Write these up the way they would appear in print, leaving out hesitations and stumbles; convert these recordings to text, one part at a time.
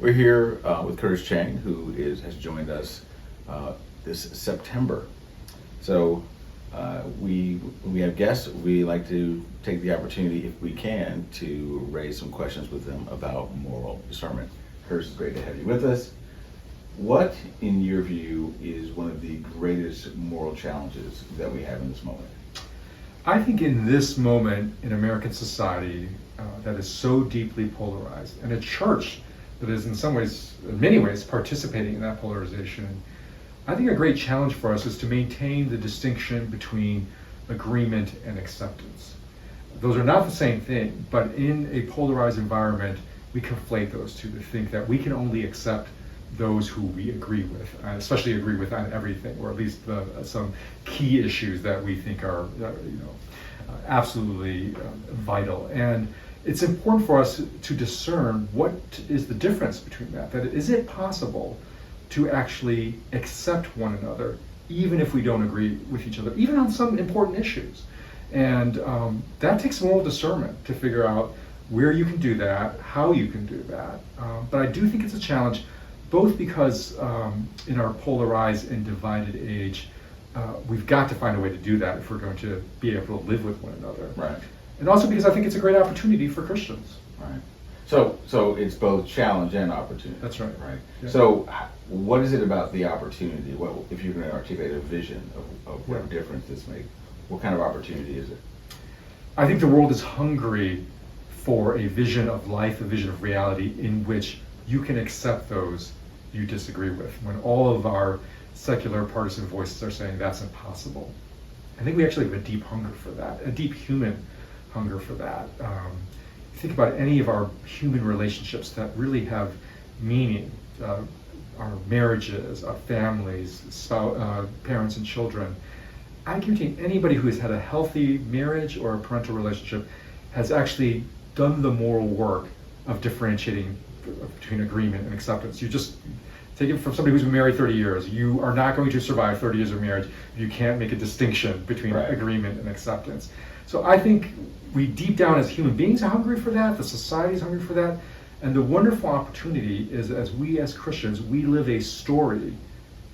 We're here with Curtis Chang, who has joined us this September. So we have guests. We like to take the opportunity, if we can, to raise some questions with them about moral discernment. Curtis, it's great to have you with us. What, in your view, is one of the greatest moral challenges that we have in this moment? I think in this moment in American society that is so deeply polarized, and a church that is in many ways, participating in that polarization, I think a great challenge for us is to maintain the distinction between agreement and acceptance. Those are not the same thing, but in a polarized environment, we conflate those two to think that we can only accept those who we agree with, especially agree with on everything, or at least some key issues that we think are absolutely vital. And it's important for us to discern what is the difference between that. That is it possible to actually accept one another, even if we don't agree with each other, even on some important issues? And that takes moral discernment to figure out where you can do that, how you can do that. But I do think it's a challenge, both because in our polarized and divided age, we've got to find a way to do that if we're going to be able to live with one another. Right. And also because I think it's a great opportunity for Christians. Right. So it's both challenge and opportunity. That's right. Right. Yeah. So what is it about the opportunity? Well, if you're going to articulate a vision of what difference this makes, what kind of opportunity is it? I think the world is hungry for a vision of life, a vision of reality in which you can accept those you disagree with, when all of our secular partisan voices are saying that's impossible. I think we actually have a deep hunger for that, a deep human hunger for that. Think about any of our human relationships that really have meaning, our marriages, our families, parents and children. I guarantee anybody who has had a healthy marriage or a parental relationship has actually done the moral work of differentiating between agreement and acceptance. You just take it from somebody who's been married 30 years. You are not going to survive 30 years of marriage if you can't make a distinction between agreement and acceptance. So I think we deep down as human beings are hungry for that, the society is hungry for that, and the wonderful opportunity is as we as Christians, we live a story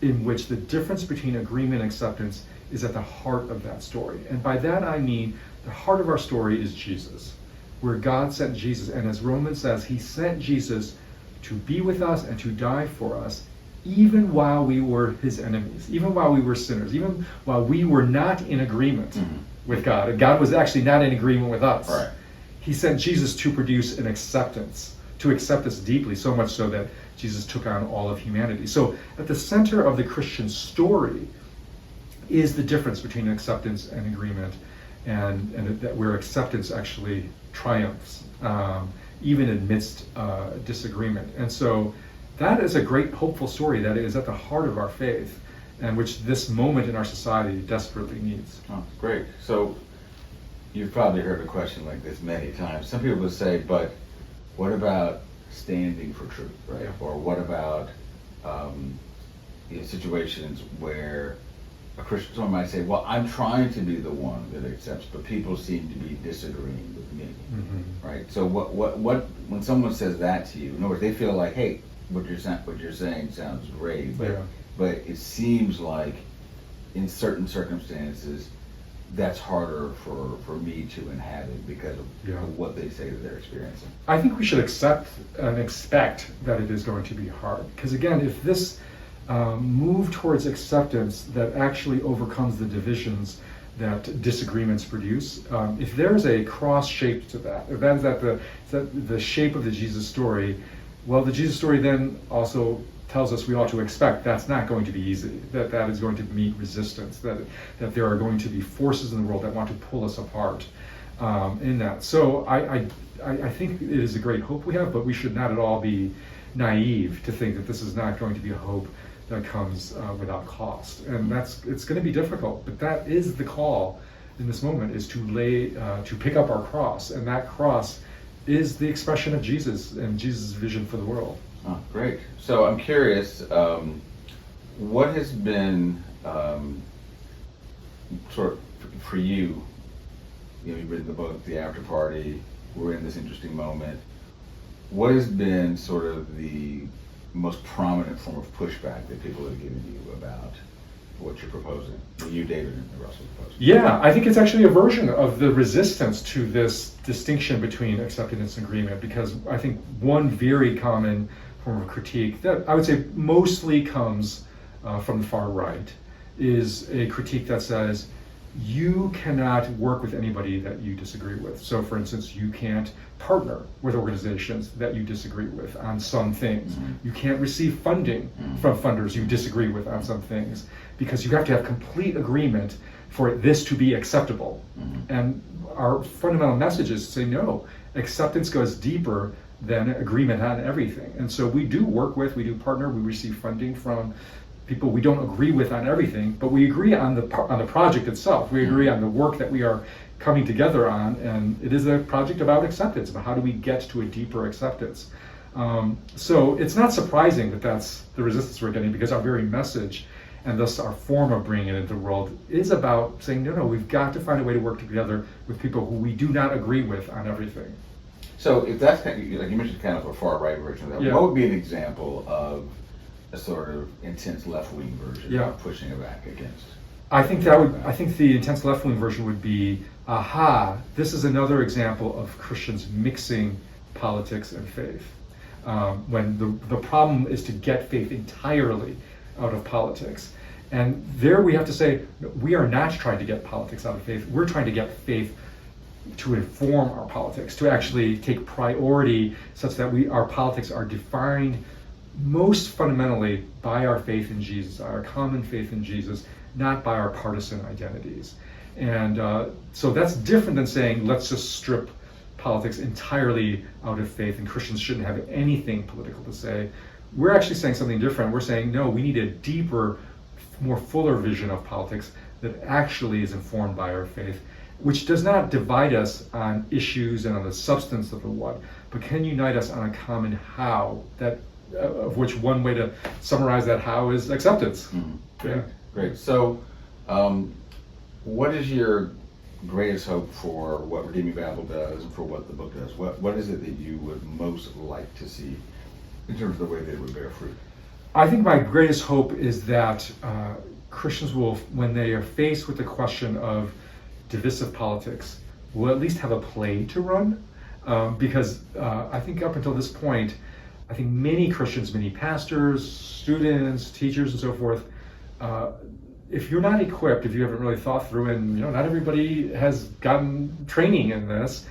in which the difference between agreement and acceptance is at the heart of that story. And by that I mean the heart of our story is Jesus, where God sent Jesus, and as Romans says, he sent Jesus to be with us and to die for us, even while we were his enemies, even while we were sinners, even while we were not in agreement with God. And God was actually not in agreement with us. Right. He sent Jesus to produce an acceptance, to accept us deeply, so much so that Jesus took on all of humanity. So at the center of the Christian story is the difference between acceptance and agreement, and that where acceptance actually triumphs, even amidst disagreement. And so that is a great hopeful story that is at the heart of our faith, and which this moment in our society desperately needs. Oh, great. So you've probably heard a question like this many times. Some people would say, but what about standing for truth, right? Yeah. Or what about situations where a Christian, someone might say, well, I'm trying to be the one that accepts, but people seem to be disagreeing with me, right? So what when someone says that to you, in other words, they feel like, hey, what you're saying sounds great, but it seems like in certain circumstances that's harder for me to inhabit because of what they say that they're experiencing. I think we should accept and expect that it is going to be hard, because again, if this move towards acceptance that actually overcomes the divisions that disagreements produce, if there's a cross shape to that, if that is the shape of the Jesus story, well, the Jesus story then also tells us we ought to expect that's not going to be easy, that is going to meet resistance, that there are going to be forces in the world that want to pull us apart in that. So I think it is a great hope we have, but we should not at all be naive to think that this is not going to be a hope that comes without cost. And it's going to be difficult, but that is the call in this moment, is to pick up our cross, and that cross is the expression of Jesus and Jesus' vision for the world. Oh, great. So I'm curious, what has been sort of for you, you've written the book, The After Party, we're in this interesting moment. what has been sort of the most prominent form of pushback that people have given you about what you're proposing, what you, David, and Russell proposing? Yeah, I think it's actually a version of the resistance to this distinction between acceptance and agreement, because I think one very common form of critique that I would say mostly comes from the far right is a critique that says you cannot work with anybody that you disagree with. So for instance, you can't partner with organizations that you disagree with on some things. You can't receive funding from funders you disagree with on some things, because you have to have complete agreement for this to be acceptable. And our fundamental message is to say, no, acceptance goes deeper than agreement on everything. And so we do work with, we do partner, we receive funding from people we don't agree with on everything, but we agree on the project itself. We agree on the work that we are coming together on, and it is a project about acceptance, about how do we get to a deeper acceptance. So it's not surprising that that's the resistance we're getting, because our very message, and thus our form of bringing it into the world, is about saying, no, we've got to find a way to work together with people who we do not agree with on everything. So if that's kind of, like you mentioned, kind of a far right version of that, what would be an example of a sort of intense left-wing version of pushing it back against? I think the intense left-wing version would be, this is another example of Christians mixing politics and faith. When the problem is to get faith entirely out of politics. And there we have to say, we are not trying to get politics out of faith. We're trying to get faith to inform our politics, to actually take priority such that our politics are defined most fundamentally by our faith in Jesus, our common faith in Jesus, not by our partisan identities. And so that's different than saying, let's just strip politics entirely out of faith and Christians shouldn't have anything political to say. We're actually saying something different. We're saying, no, we need a deeper, more fuller vision of politics that actually is informed by our faith, which does not divide us on issues and on the substance of the what, but can unite us on a common how, of which one way to summarize that how is acceptance. Great. So what is your greatest hope for what Redeeming Babel does and for what the book does? What is it that you would most like to see in terms of the way that it would bear fruit? I think my greatest hope is that Christians will, when they are faced with the question of divisive politics, will at least have a play to run. Because I think up until this point, I think many Christians, many pastors, students, teachers, and so forth, if you're not equipped, if you haven't really thought through, and not everybody has gotten training in this,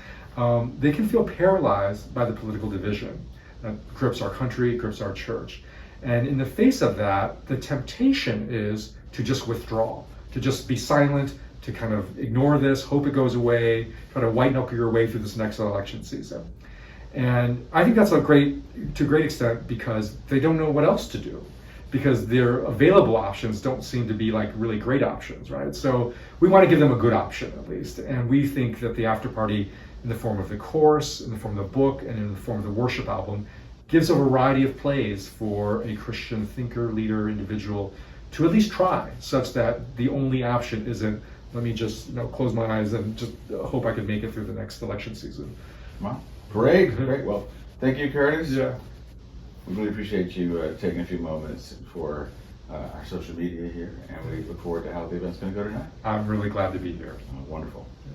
they can feel paralyzed by the political division that grips our country, grips our church. And in the face of that, the temptation is to just withdraw, to just be silent, to kind of ignore this, hope it goes away, try to white knuckle your way through this next election season. And I think that's to a great extent because they don't know what else to do, because their available options don't seem to be like really great options, right? So we want to give them a good option at least. And we think that the after party, in the form of the course, in the form of the book, and in the form of the worship album, gives a variety of plays for a Christian thinker, leader, individual to at least try, such that the only option isn't, let me just close my eyes and just hope I can make it through the next election season. Wow. Great. Well, thank you, Curtis. Yeah. We really appreciate you taking a few moments for our social media here, and we look forward to how the event's going to go tonight. I'm really glad to be here. Wonderful. Yeah.